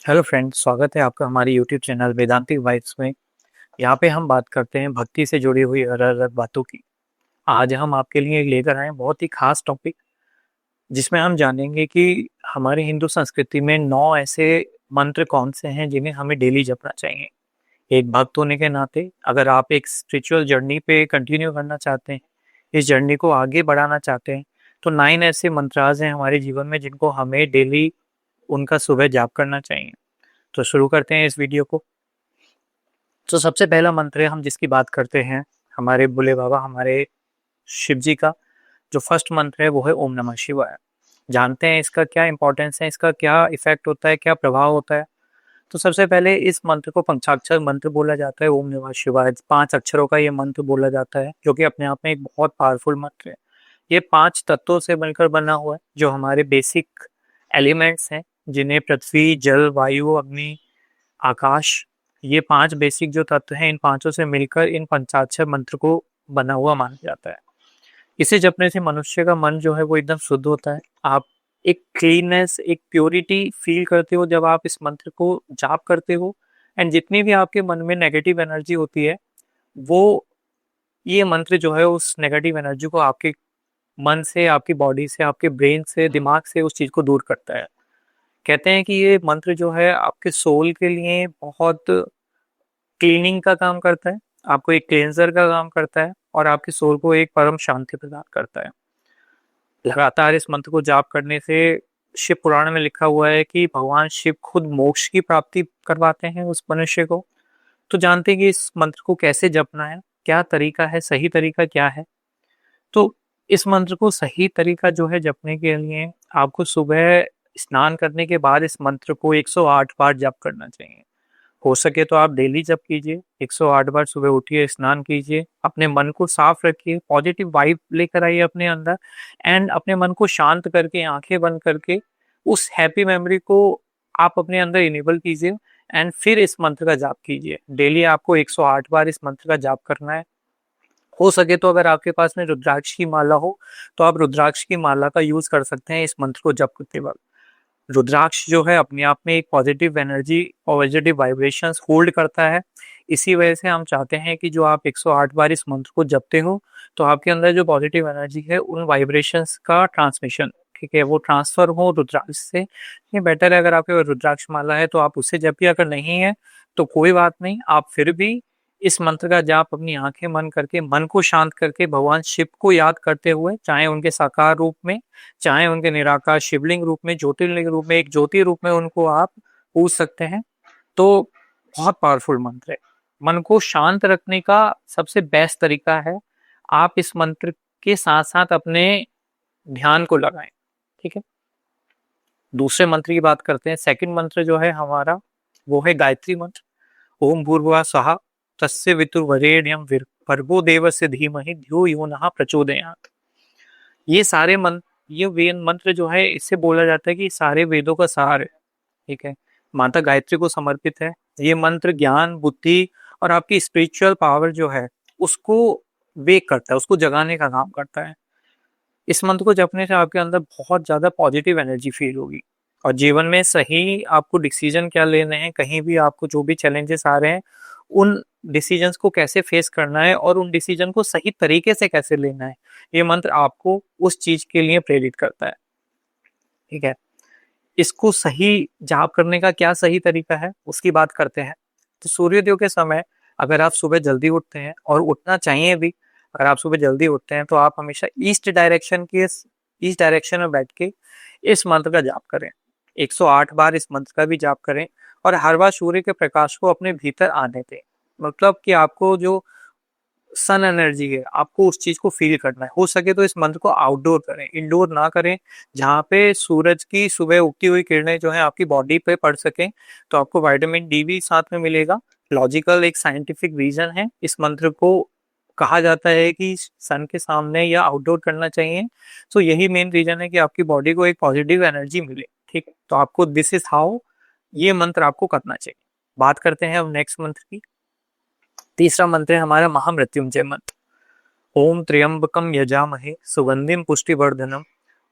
Hello friends, स्वागत है आपका हमारे यूट्यूब चैनल वेदांतिक वाइब्स में। यहाँ पे हम बात करते हैं भक्ति से जुड़ी हुई अलग अलग बातों की। आज हम आपके लिए लेकर आए हैं बहुत ही खास टॉपिक, जिसमें हम जानेंगे कि हमारे हिंदू संस्कृति में 9 ऐसे मंत्र कौन से हैं जिन्हें हमें डेली जपना चाहिए। एक भक्त होने के नाते अगर आप एक स्पिरिचुअल जर्नी पे कंटिन्यू करना चाहते हैं, इस जर्नी को आगे बढ़ाना चाहते हैं, तो 9 ऐसे मंत्राज हैं हमारे जीवन में जिनको हमें डेली उनका सुबह जाप करना चाहिए। तो शुरू करते हैं इस वीडियो को। तो सबसे पहला मंत्र है, हम जिसकी बात करते हैं, हमारे भोले बाबा, हमारे शिव जी का जो फर्स्ट मंत्र है वो है ओम नमः शिवाय। जानते हैं इसका क्या इंपॉर्टेंस है, इसका क्या इफेक्ट होता है, क्या प्रभाव होता है। तो सबसे पहले इस मंत्र को पंचाक्षर मंत्र बोला जाता है। ओम नमः शिवाय 5 अक्षरों का ये मंत्र बोला जाता है, जो कि अपने आप में एक बहुत पावरफुल मंत्र है। ये 5 तत्वों से मिलकर बना हुआ है, जो हमारे बेसिक एलिमेंट्स हैं, जिन्हें पृथ्वी, जल, वायु, अग्नि, आकाश, ये 5 बेसिक जो तत्व हैं, इन पांचों से मिलकर इन पंचाक्षर मंत्र को बना हुआ माना जाता है। इसे जपने से मनुष्य का मन जो है वो एकदम शुद्ध होता है। आप एक क्लीननेस, एक प्योरिटी फील करते हो जब आप इस मंत्र को जाप करते हो। एंड जितनी भी आपके मन में नेगेटिव एनर्जी होती है, वो ये मंत्र जो है उस नेगेटिव एनर्जी को आपके मन से, आपकी बॉडी से, आपके ब्रेन से, दिमाग से उस चीज को दूर करता है। कहते हैं कि ये मंत्र जो है आपके सोल के लिए बहुत क्लीनिंग का काम करता है, आपको एक क्लेंजर का काम करता है और आपके सोल को एक परम शांति प्रदान करता है। लगातार इस मंत्र को जाप करने से शिव पुराण में लिखा हुआ है कि भगवान शिव खुद मोक्ष की प्राप्ति करवाते हैं उस मनुष्य को। तो जानते हैं कि इस मंत्र को कैसे जपना है, क्या तरीका है, सही तरीका क्या है। तो इस मंत्र को सही तरीका जो है जपने के लिए, आपको सुबह स्नान करने के बाद इस मंत्र को 108 बार जप करना चाहिए। हो सके तो आप डेली जप कीजिए, 108 बार सुबह उठिए, स्नान कीजिए, अपने मन को साफ रखिए, पॉजिटिव वाइब लेकर आइए अपने अंदर। एंड अपने मन को शांत करके, आंखें बंद करके उस हैप्पी मेमोरी को आप अपने अंदर इनेबल कीजिए। एंड फिर इस मंत्र का जाप कीजिए। डेली आपको 108 बार इस मंत्र का जाप करना है। हो सके तो अगर आपके पास में रुद्राक्ष की माला हो, तो आप रुद्राक्ष की माला का यूज कर सकते हैं इस मंत्र को जप करते वक्त। रुद्राक्ष जो है अपने आप में एक पॉजिटिव एनर्जी और पॉजिटिव वाइब्रेशंस होल्ड करता है। इसी वजह से हम चाहते हैं कि जो आप 108 बार इस मंत्र को जपते हो, तो आपके अंदर जो पॉजिटिव एनर्जी है उन वाइब्रेशंस का ट्रांसमिशन, ठीक है, वो ट्रांसफर हो रुद्राक्ष से। ये बेटर है अगर आपके पास रुद्राक्ष माला है तो आप उससे जपिए, अगर नहीं है तो कोई बात नहीं, आप फिर भी इस मंत्र का जाप अपनी आंखें बंद करके, मन को शांत करके, भगवान शिव को याद करते हुए, चाहे उनके साकार रूप में, चाहे उनके निराकार शिवलिंग रूप में, ज्योतिर्लिंग रूप में, एक ज्योति रूप में उनको आप पूज सकते हैं। तो बहुत पावरफुल मंत्र है। मन को शांत रखने का सबसे बेस्ट तरीका है, आप इस मंत्र के साथ साथ अपने ध्यान को लगाएं। ठीक है, दूसरे मंत्र की बात करते हैं। सेकंड मंत्र जो है हमारा वो है गायत्री मंत्र। ओम भूर्भुवः स्वः तस्य वितुर्वरेण्यं भर्गो देवस्य धीमहि धियो यो नः प्रचोदयात्। ये सारे मंत्र, ये वेद मंत्र जो है, इससे बोला जाता है कि सारे वेदों का सार है। ठीक है, माता गायत्री को समर्पित है ये मंत्र। ज्ञान, बुद्धि और आपकी स्पिरिचुअल पावर जो है उसको वेक करता है, उसको जगाने का काम करता है। इस मंत्र को जपने से आपके अंदर बहुत ज्यादा पॉजिटिव एनर्जी फील होगी और जीवन में सही आपको डिसीजन क्या लेने हैं, कहीं भी आपको जो भी चैलेंजेस आ रहे हैं, उन डिसीजंस को कैसे फेस करना है और उन डिसीजन को सही तरीके से कैसे लेना है, ये मंत्र आपको उस चीज के लिए प्रेरित करता है। ठीक है, इसको सही जाप करने का क्या सही तरीका है उसकी बात करते हैं। तो सूर्योदय के समय अगर आप सुबह जल्दी उठते हैं, और उठना चाहिए भी, अगर आप सुबह जल्दी उठते हैं तो आप हमेशा ईस्ट डायरेक्शन में बैठ के इस मंत्र का जाप करें। 108 बार इस मंत्र का भी जाप करें और हर बार सूर्य के प्रकाश को अपने भीतर आने दें। मतलब कि आपको जो सन एनर्जी है, आपको उस चीज को फील करना है। हो सके तो इस मंत्र को आउटडोर करें, इंडोर ना करें, जहाँ पे सूरज की सुबह उगती हुई किरणें जो है आपकी बॉडी पे पड़ सकें, तो आपको विटामिन डी भी साथ में मिलेगा। लॉजिकल एक साइंटिफिक रीजन है। इस मंत्र को कहा जाता है कि सन के सामने या आउटडोर करना चाहिए। तो यही मेन रीजन है कि आपकी बॉडी को एक पॉजिटिव एनर्जी मिले। ठीक, तो आपको दिस इज हाउ ये मंत्र आपको करना चाहिए। बात करते हैं अब नेक्स्ट मंत्र की। तीसरा मंत्र है हमारा महामृत्युंजय मंत्र। ओम त्र्यंबकम यजामहे सुगंधिम पुष्टिवर्धनम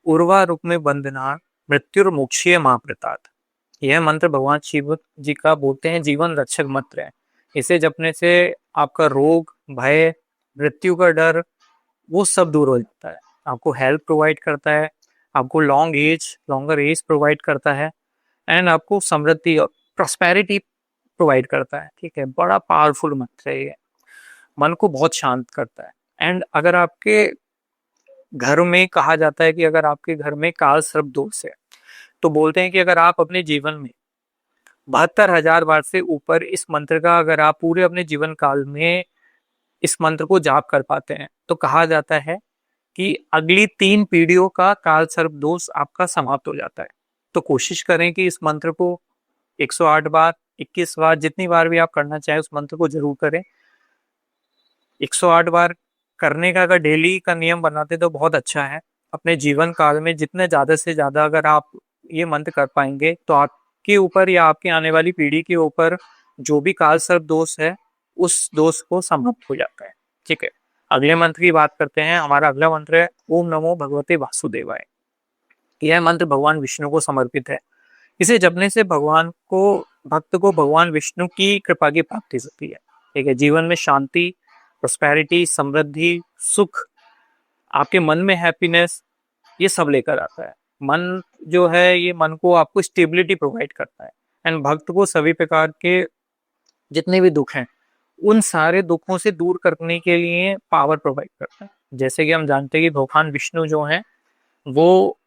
उर्वारुकमे बंधनान् मृत्युर्मुक्षीय मामृतात्। यह मंत्र भगवान शिव जी का बोलते हैं जीवन रक्षक मंत्र है। इसे जपने से आपका रोग, भय, मृत्यु का डर वो सब दूर हो जाता है। आपको हेल्थ प्रोवाइड करता है, आपको लॉन्गर एज प्रोवाइड करता है, एंड आपको समृद्धि और प्रॉस्पेरिटी प्रोवाइड करता है। ठीक है, बड़ा पावरफुल मंत्र है ये, मन को बहुत शांत करता है। एंड अगर आपके घर में कहा जाता है कि अगर आपके घर में काल सर्प दोष है, तो बोलते हैं कि अगर आप अपने जीवन में 72,000 बार से ऊपर इस मंत्र का अगर आप पूरे अपने जीवन काल में इस मंत्र को जाप कर पाते हैं, तो कहा जाता है कि अगली 3 पीढ़ियों का काल सर्प दोष आपका समाप्त हो जाता है। तो कोशिश करें कि इस मंत्र को 108 बार, 21 बार, जितनी बार भी आप करना चाहें उस मंत्र को जरूर करें। 108 बार करने का अगर डेली का नियम बनाते तो बहुत अच्छा है। अपने जीवन काल में जितने ज़्यादा से ज़्यादा अगर आप ये मंत्र कर पाएंगे, तो आपके ऊपर या आपकी आने वाली पीढ़ी के ऊपर जो भी काल सर्प दोष है, उस दोष को समाप्त हो जाता है। ठीक है, अगले मंत्र की बात करते हैं। हमारा अगला मंत्र है ओम नमो भगवते वासुदेवाय। यह मंत्र भगवान विष्णु को समर्पित है। इसे जपने से भक्त को भगवान विष्णु की कृपा की प्राप्ति होती है। ठीक है, जीवन में शांति, प्रोस्पेरिटी, समृद्धि, सुख, आपके मन में हैप्पीनेस, ये सब लेकर आता है। मन जो है ये मन को आपको स्टेबिलिटी प्रोवाइड करता है, एंड भक्त को सभी प्रकार के जितने भी दुख हैं उन सारे दुखों से दूर करने के लिए पावर प्रोवाइड करता है। जैसे कि हम जानते हैं कि भगवान विष्णु जो हैं वो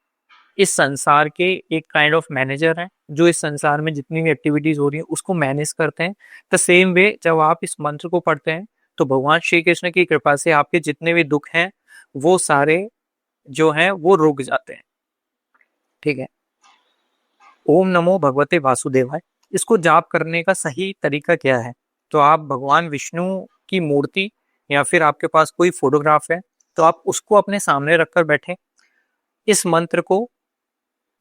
इस संसार के एक काइंड ऑफ मैनेजर हैं, जो इस संसार में जितनी भी एक्टिविटीज हो रही है उसको मैनेज करते हैं। द सेम वे जब आप इस मंत्र को पढ़ते हैं तो भगवान श्री कृष्ण की कृपा से आपके जितने भी दुख हैं वो सारे जो हैं वो रुक जाते हैं। ठीक है, ओम नमो भगवते वासुदेवाय। इसको जाप करने का सही तरीका क्या है? तो आप भगवान विष्णु की मूर्ति या फिर आपके पास कोई फोटोग्राफ है तो आप उसको अपने सामने रखकर बैठे। इस मंत्र को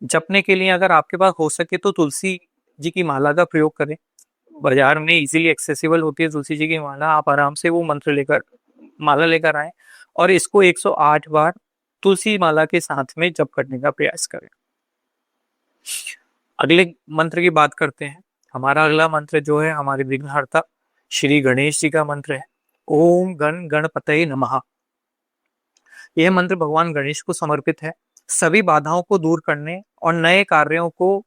जपने के लिए अगर आपके पास हो सके तो तुलसी जी की माला का प्रयोग करें। बाजार में इजीली एक्सेसिबल होती है तुलसी जी की माला, आप आराम से वो माला लेकर आए और इसको 108 बार तुलसी माला के साथ में जप करने का प्रयास करें। अगले मंत्र की बात करते हैं। हमारा अगला मंत्र जो है हमारे विघ्नहर्ता श्री गणेश जी का मंत्र है। ओम गण गणपतये नमः। यह मंत्र भगवान गणेश को समर्पित है। सभी बाधाओं को दूर करने और नए कार्यों को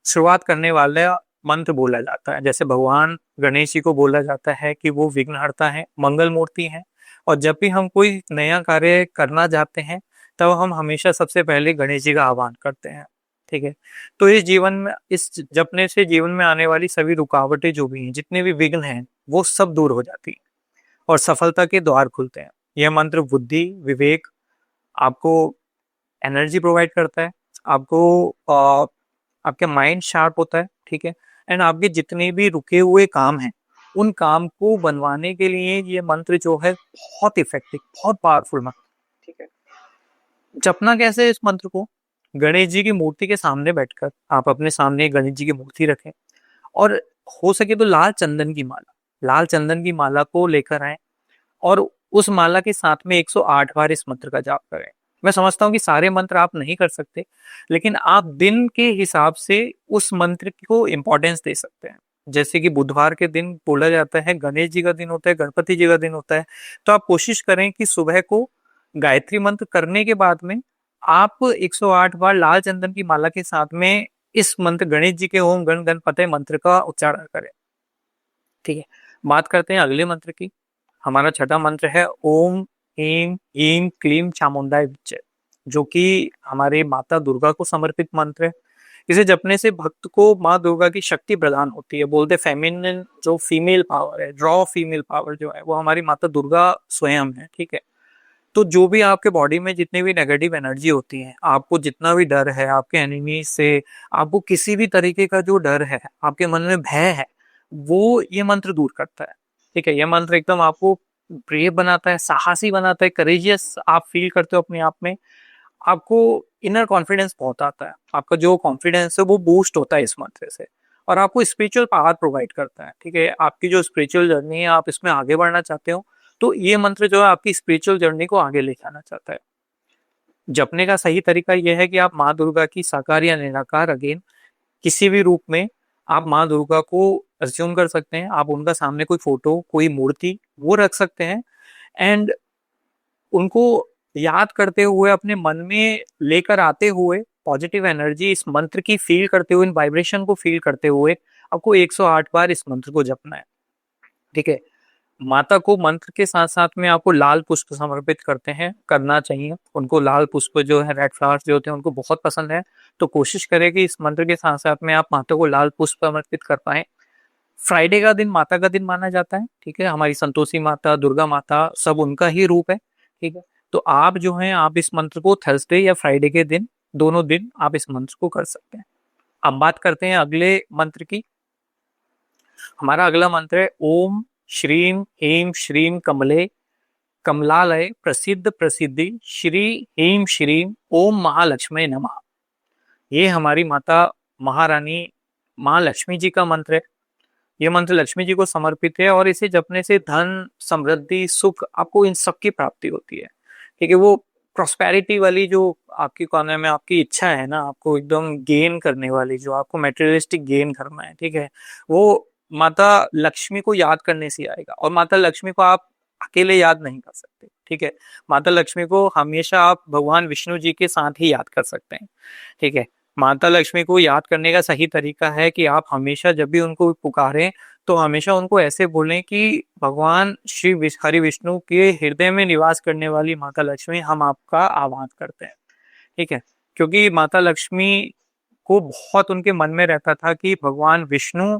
शुरुआत करने वाला मंत्र बोला जाता है। जैसे भगवान गणेश जी को बोला जाता है कि वो विघ्नहर्ता है, मंगल मूर्ति है, और जब भी हम कोई नया कार्य करना चाहते हैं तब हम हमेशा सबसे पहले गणेश जी का आह्वान करते हैं। ठीक है, तो इस जपने से जीवन में आने वाली सभी रुकावटें जो भी हैं, जितने भी विघ्न हैं, वो सब दूर हो जाती हैं और सफलता के द्वार खुलते हैं। यह मंत्र बुद्धि, विवेक, आपको एनर्जी प्रोवाइड करता है, आपको आपका माइंड शार्प होता है। ठीक है, एंड आपके जितने भी रुके हुए काम हैं उन काम को बनवाने के लिए ये मंत्र जो है बहुत इफेक्टिव, बहुत पावरफुल मंत्र। ठीक है, जपना कैसे है इस मंत्र को? गणेश जी की मूर्ति के सामने बैठकर आप अपने सामने गणेश जी की मूर्ति रखें और हो सके तो लाल चंदन की माला को लेकर आए और उस माला के साथ में 108 बार इस मंत्र का जाप करें। मैं समझता हूँ कि सारे मंत्र आप नहीं कर सकते, लेकिन आप दिन के हिसाब से उस मंत्र को इम्पोर्टेंस दे सकते हैं। जैसे कि बुधवार के दिन बोला जाता है गणेश जी का दिन होता है, गणपति जी का दिन होता है, तो आप कोशिश करें कि सुबह को गायत्री मंत्र करने के बाद में आप 108 बार लाल चंदन की माला के साथ में इस मंत्र गणेश जी के ओम गण गणपतये मंत्र का उच्चारण करें। ठीक है, बात करते हैं अगले मंत्र की। हमारा छठा मंत्र है ओम ह्रीं ह्रीं क्लीं चामुंडाय विच्चे, जो कि हमारे माता दुर्गा को समर्पित मंत्र है। इसे जपने से भक्त को माँ दुर्गा की शक्ति प्रदान होती है। बोलते फेमिनिन जो फीमेल पावर है, रॉ फीमेल पावर जो है वो हमारी माता दुर्गा स्वयं है। ठीक है, तो जो भी आपके बॉडी में जितनी भी नेगेटिव एनर्जी होती है, आपको जितना भी डर है आपके एनिमी से, आपको किसी भी तरीके का जो डर है, आपके मन में भय है, वो ये मंत्र दूर करता है। ठीक है, यह मंत्र एकदम आपको ब्रेव बनाता है, साहसी बनाता है, करेजियस आप फील करते हो अपने आप में। आपको इनर कॉन्फिडेंस बहुत आता है, आपका जो कॉन्फिडेंस है वो बूस्ट होता है इस मंत्र से, और आपको स्पिरिचुअल पावर प्रोवाइड करता है। ठीक है, आपकी जो स्पिरिचुअल जर्नी है, आप इसमें आगे बढ़ना चाहते हो तो ये मंत्र जो है आपकी स्पिरिचुअल जर्नी को आगे ले जाना चाहता है। जपने का सही तरीका यह है कि आप माँ दुर्गा की साकार या निराकार अगेन किसी भी रूप में आप माँ दुर्गा को अज्यूम कर सकते हैं। आप उनका सामने कोई फोटो, कोई मूर्ति वो रख सकते हैं एंड उनको याद करते हुए, अपने मन में लेकर आते हुए, पॉजिटिव एनर्जी इस मंत्र की फील करते हुए, इन वाइब्रेशन को फील करते हुए आपको 108 बार इस मंत्र को जपना है। ठीक है। माता को मंत्र के साथ साथ में आपको लाल पुष्प समर्पित करना चाहिए। उनको लाल पुष्प जो है, रेड फ्लावर्स जो होते हैं, उनको बहुत पसंद है। तो कोशिश करें कि इस मंत्र के साथ साथ में आप माता को लाल पुष्प समर्पित कर पाए। फ्राइडे का दिन माता का दिन माना जाता है। ठीक है। हमारी संतोषी माता, दुर्गा माता, सब उनका ही रूप है। ठीक है। तो आप जो है, आप इस मंत्र को थर्सडे या फ्राइडे के दिन, दोनों दिन आप इस मंत्र को कर सकते हैं। अब बात करते हैं अगले मंत्र की। हमारा अगला मंत्र है ओम श्रीम ह्रीम श्रीम कमले कमलालय प्रसिद्ध प्रसिद्धि श्री ह्रीम श्रीम ओम महालक्ष्मी नमः। ये हमारी माता महारानी माँ लक्ष्मी जी का मंत्र है। ये मंत्र लक्ष्मी जी को समर्पित है और इसे जपने से धन, समृद्धि, सुख, आपको इन सब की प्राप्ति होती है। ठीक है। वो प्रॉस्पेरिटी वाली जो आपकी कॉर्नर में आपकी इच्छा है ना, आपको एकदम गेन करने वाली, जो आपको मेटेरियलिस्टिक गेन करना है, ठीक है, वो माता लक्ष्मी को याद करने से आएगा। और माता लक्ष्मी को आप अकेले याद नहीं कर सकते। ठीक है। माता लक्ष्मी को हमेशा आप भगवान विष्णु जी के साथ ही याद कर सकते हैं। ठीक है। माता लक्ष्मी को याद करने का सही तरीका है कि आप हमेशा जब भी उनको पुकारें तो हमेशा उनको ऐसे बोलें कि भगवान श्री हरि विष्णु के हृदय में निवास करने वाली माता लक्ष्मी, हम आपका आह्वान करते हैं। ठीक है। क्योंकि माता लक्ष्मी को बहुत उनके मन में रहता था कि भगवान विष्णु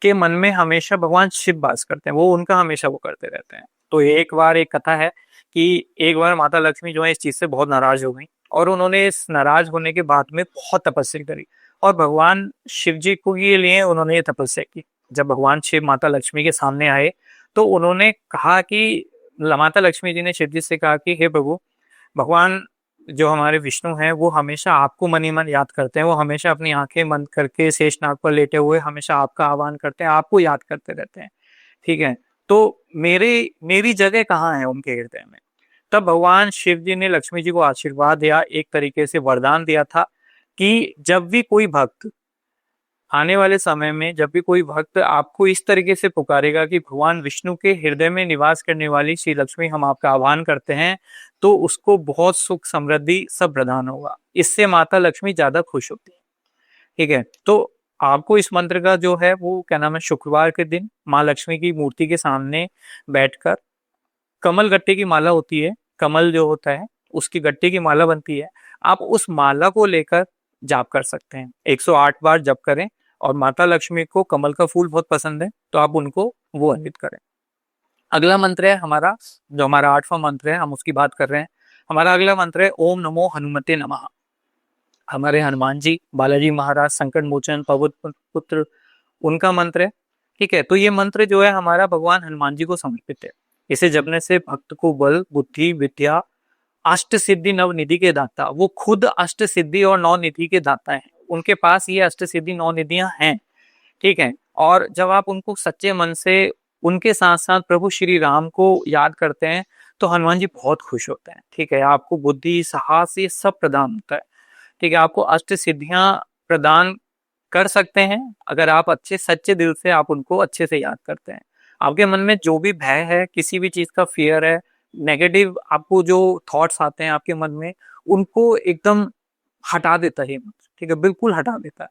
के मन में हमेशा भगवान शिव वास करते हैं, वो उनका हमेशा वो करते रहते हैं। तो एक बार एक कथा है कि एक बार माता लक्ष्मी जो है इस चीज से बहुत नाराज हो गई और उन्होंने इस नाराज होने के बाद में बहुत तपस्या करी और भगवान शिव जी को ये लिए उन्होंने ये तपस्या की। जब भगवान शिव माता लक्ष्मी के सामने आए तो उन्होंने कहा कि माता लक्ष्मी जी ने शिव जी से कहा कि हे प्रभु, भगवान जो हमारे विष्णु हैं वो हमेशा आपको मन ही मन याद करते हैं। वो हमेशा अपनी आंखें बंद करके शेषनाग पर लेटे हुए हमेशा आपका आह्वान करते हैं, आपको याद करते रहते हैं। ठीक है। तो मेरी जगह कहाँ है उनके हृदय में। तब भगवान शिव जी ने लक्ष्मी जी को आशीर्वाद दिया, एक तरीके से वरदान दिया था कि जब भी कोई भक्त आने वाले समय में, जब भी कोई भक्त आपको इस तरीके से पुकारेगा कि भगवान विष्णु के हृदय में निवास करने वाली श्री लक्ष्मी, हम आपका आह्वान करते हैं, तो उसको बहुत सुख, समृद्धि सब प्रदान होगा। इससे माता लक्ष्मी ज्यादा खुश होती है। ठीक है। तो आपको इस मंत्र का जो है वो क्या नाम है, शुक्रवार के दिन माँ लक्ष्मी की मूर्ति के सामने बैठकर, कमल गट्टे की माला होती है, कमल जो होता है उसकी गट्टे की माला बनती है, आप उस माला को लेकर जाप कर सकते हैं। 108 बार जप करें। और माता लक्ष्मी को कमल का फूल बहुत पसंद है तो आप उनको वो अर्पित करें। अगला मंत्र है हमारा, जो हमारा 8वां मंत्र है, हम उसकी बात कर रहे हैं। हमारा अगला मंत्र है ओम नमो हनुमते नमः। हमारे हनुमान जी, बालाजी महाराज, संकट मोचन, पवन पुत्र, उनका मंत्र है। ठीक है। तो ये मंत्र जो है हमारा भगवान हनुमान जी को समर्पित है। इसे जपने से भक्त को बल, बुद्धि, विद्या, अष्ट सिद्धि, नव निधि के दाता, वो खुद अष्ट सिद्धि और नौ निधि के दाता हैं। उनके पास ये अष्ट सिद्धि नौ निधियां हैं। ठीक है। और जब आप उनको सच्चे मन से उनके साथ साथ प्रभु श्री राम को याद करते हैं तो हनुमान जी बहुत खुश होते हैं। ठीक है। आपको बुद्धि, साहस, ये सब प्रदान होता है। ठीक है। आपको अष्ट सिद्धियां प्रदान कर सकते हैं अगर आप अच्छे सच्चे दिल से आप उनको अच्छे से याद करते हैं। आपके मन में जो भी भय है, किसी भी चीज का फियर है, नेगेटिव आपको जो थॉट्स आते हैं आपके मन में, उनको एकदम हटा देता है। ठीक है। बिल्कुल हटा देता है।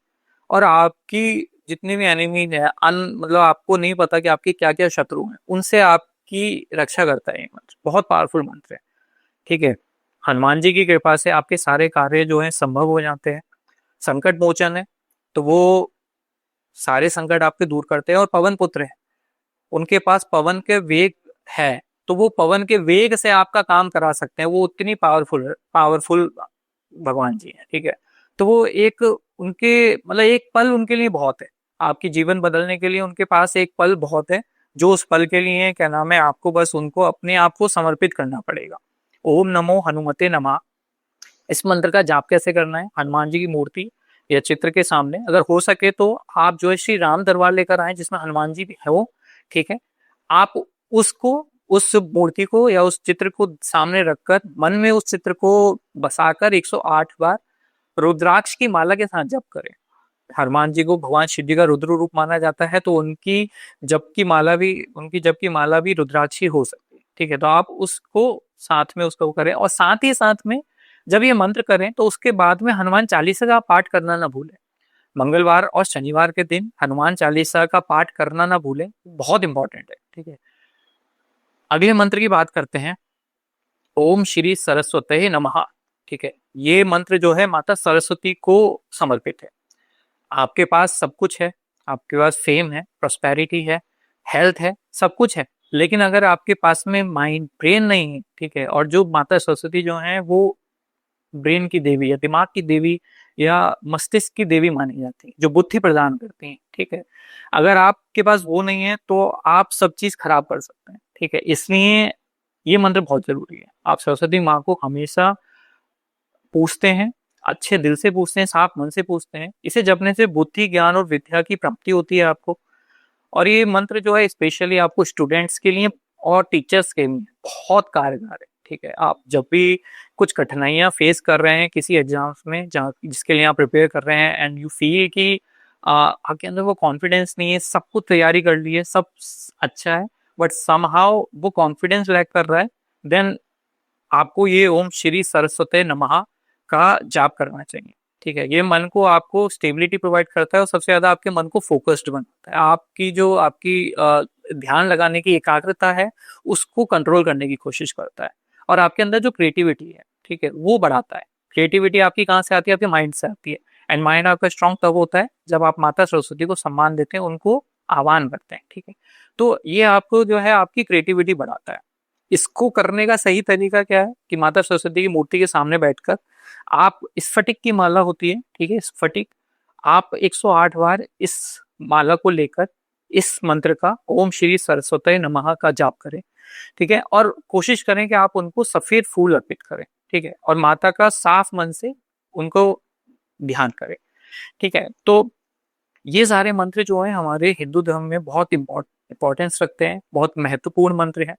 और आपकी जितनी भी एनिमी है, मतलब आपको नहीं पता कि आपके क्या क्या शत्रु हैं, उनसे आपकी रक्षा करता है ये मंत्र। बहुत पावरफुल मंत्र है। ठीक है। हनुमान जी की कृपा से आपके सारे कार्य जो हैं संभव हो जाते हैं। संकट मोचन है तो वो सारे संकट आपके दूर करते हैं। और पवन पुत्र है, उनके पास पवन के वेग है तो वो पवन के वेग से आपका काम करा सकते हैं। वो उतनी पावरफुल पावरफुल भगवान जी हैं। ठीक है। तो वो एक उनके मतलब एक पल उनके लिए बहुत है। आपकी जीवन बदलने के लिए उनके पास एक पल बहुत है। जो उस पल के लिए क्या नाम है, आपको बस उनको अपने आप को समर्पित करना पड़ेगा। ओम नमो हनुमते नमः। इस मंत्र का जाप कैसे करना है, हनुमान जी की मूर्ति या चित्र के सामने अगर हो सके तो आप जो है श्री राम दरबार लेकर आए जिसमें हनुमान जी भी है वो। ठीक है। आप उसको, उस मूर्ति को या उस चित्र को सामने रखकर मन में उस चित्र को बसाकर 108 बार रुद्राक्ष की माला के साथ जप करें। हनुमान जी को भगवान शिव जी का रुद्र रूप माना जाता है, तो उनकी जप की माला भी रुद्राक्षी हो सकती है। ठीक है, तो आप उसको साथ में उसको करें, और साथ ही साथ में जब ये मंत्र करें तो उसके बाद में हनुमान चालीसा का पाठ करना ना भूलें। मंगलवार और शनिवार के दिन हनुमान चालीसा का पाठ करना ना भूलें, बहुत इंपॉर्टेंट है। ठीक है, अगले मंत्र की बात करते हैं, ओम श्री सरस्वती नमः। ठीक है, ये मंत्र जो है माता सरस्वती को समर्पित है। आपके पास सब कुछ है, आपके पास फेम है, प्रोस्पेरिटी है, हेल्थ है, सब कुछ है, लेकिन अगर आपके पास में माइंड ब्रेन नहीं है, ठीक है, और जो माता सरस्वती जो है वो ब्रेन की देवी या दिमाग की देवी या मस्तिष्क की देवी मानी जाती है, जो बुद्धि प्रदान करती है। ठीक है, अगर आपके पास वो नहीं है तो आप सब चीज खराब कर सकते हैं। ठीक है, इसलिए ये मंत्र बहुत जरूरी है। आप सरस्वती माँ को हमेशा पूछते हैं, अच्छे दिल से पूछते हैं, साफ मन से पूछते हैं। इसे जपने से बुद्धि, ज्ञान और विद्या की प्राप्ति होती है आपको। और ये मंत्र जो है स्पेशली आपको स्टूडेंट्स के लिए और टीचर्स के लिए बहुत कारगर है। ठीक है, आप जब भी कुछ कठिनाइयां फेस कर रहे हैं किसी एग्जाम्स में, जहाँ जिसके लिए आप प्रिपेयर कर रहे हैं, एंड यू फील कि आपके अंदर वो कॉन्फिडेंस नहीं है, सब कुछ तैयारी कर ली है, सब अच्छा है, बट समहाउ वो कॉन्फिडेंस लैक कर रहा है, देन आपको ये ओम श्री सरस्वती नमः का जाप करना चाहिए। ठीक है, ये मन को आपको स्टेबिलिटी प्रोवाइड करता है और सबसे ज्यादा आपके मन को फोकस्ड बनाता है। आपकी जो आपकी ध्यान लगाने की एकाग्रता है उसको कंट्रोल करने की कोशिश करता है, और आपके अंदर जो क्रिएटिविटी है, ठीक है, वो बढ़ाता है। क्रिएटिविटी आपकी कहाँ से आती है? आपके माइंड से आती है। एंड माइंड आपका स्ट्रांग तब होता है जब आप माता सरस्वती को सम्मान देते हैं, उनको आह्वान करते हैं। ठीक है, तो ये आपको जो है आपकी क्रिएटिविटी बढ़ाता है। इसको करने का सही तरीका क्या है कि माता सरस्वती की मूर्ति के सामने बैठकर आप, स्फटिक की माला होती है, ठीक है, स्फटिक, आप 108 बार इस माला को लेकर इस मंत्र का ओम श्री सरस्वती नमः का जाप करें। ठीक है, और कोशिश करें कि आप उनको सफेद फूल अर्पित करें। ठीक है, और माता का साफ मन से उनको ध्यान करें। ठीक है, तो ये सारे मंत्र जो है हमारे हिंदू धर्म में बहुत इंपॉर्टेंस रखते हैं, बहुत महत्वपूर्ण मंत्र है।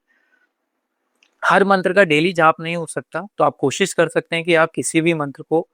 हर मंत्र का डेली जाप नहीं हो सकता, तो आप कोशिश कर सकते हैं कि आप किसी भी मंत्र को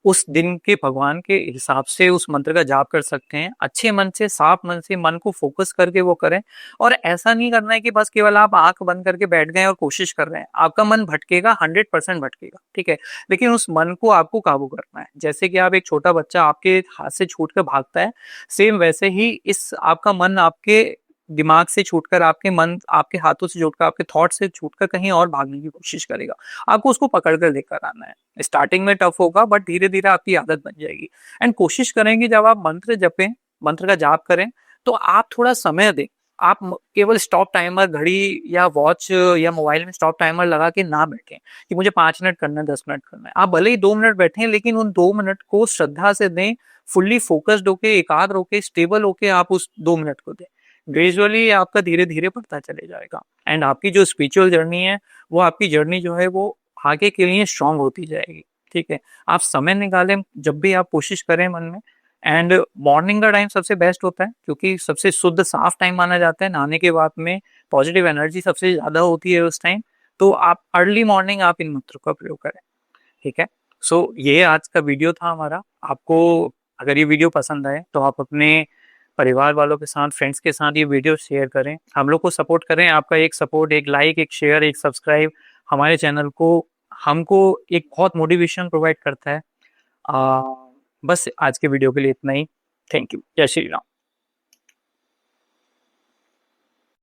उस दिन के भगवान के हिसाब से उस मंत्र का जाप कर सकते हैं। अच्छे मन से, साफ मन से, मन को फोकस करके वो करें। और ऐसा नहीं करना है कि बस केवल आप आंख बंद करके बैठ गए और कोशिश कर रहे हैं। आपका मन भटकेगा, 100% भटकेगा। ठीक है, लेकिन उस मन को आपको काबू करना है। जैसे कि आप, एक छोटा बच्चा आपके हाथ से छूट कर भागता है, सेम वैसे ही इस आपका मन आपके दिमाग से छूटकर, आपके मन आपके हाथों से छूटकर, आपके थॉट से छूटकर कहीं और भागने की कोशिश करेगा। आपको उसको पकड़ कर लेकर आना है। स्टार्टिंग में टफ होगा, बट धीरे धीरे आपकी आदत बन जाएगी। एंड कोशिश करेंगे जब आप मंत्र जपें, मंत्र का जाप करें, तो आप थोड़ा समय दें। आप केवल स्टॉप टाइमर, घड़ी या वॉच या मोबाइल में स्टॉप टाइमर लगा के ना बैठें कि मुझे 5 मिनट करना है, 10 मिनट करना है। आप भले ही 2 मिनट बैठें, लेकिन उन 2 मिनट को श्रद्धा से दें, फुल्ली फोकस्ड होके, एकाग्र होके, स्टेबल होके आप उस 2 मिनट को दें। ग्रेजुअली आपका धीरे धीरे बढ़ता चले जाएगा, एंड आपकी जो स्पिरिचुअल जर्नी है, वो आपकी जर्नी जो है वो आगे के लिए स्ट्रांग होती जाएगी। ठीक है, आप समय निकालें, जब भी आप कोशिश करें मन में। एंड मॉर्निंग का टाइम सबसे बेस्ट होता है, क्योंकि सबसे शुद्ध साफ टाइम माना जाता है। नहाने के बाद में पॉजिटिव एनर्जी सबसे ज्यादा होती है उस टाइम। तो आप अर्ली मॉर्निंग आप इन मंत्रों का प्रयोग करें। ठीक है, सो ये आज का वीडियो था हमारा। आपको अगर ये वीडियो पसंद आए तो आप अपने परिवार वालों के साथ, फ्रेंड्स के साथ ये वीडियो शेयर करें, हम लोग को सपोर्ट करें। आपका एक सपोर्ट, एक लाइक, एक शेयर, एक सब्सक्राइब हमारे चैनल को, हमको एक बहुत मोटिवेशन प्रोवाइड करता है। बस आज के वीडियो के लिए इतना ही। Thank you. जय श्री राम।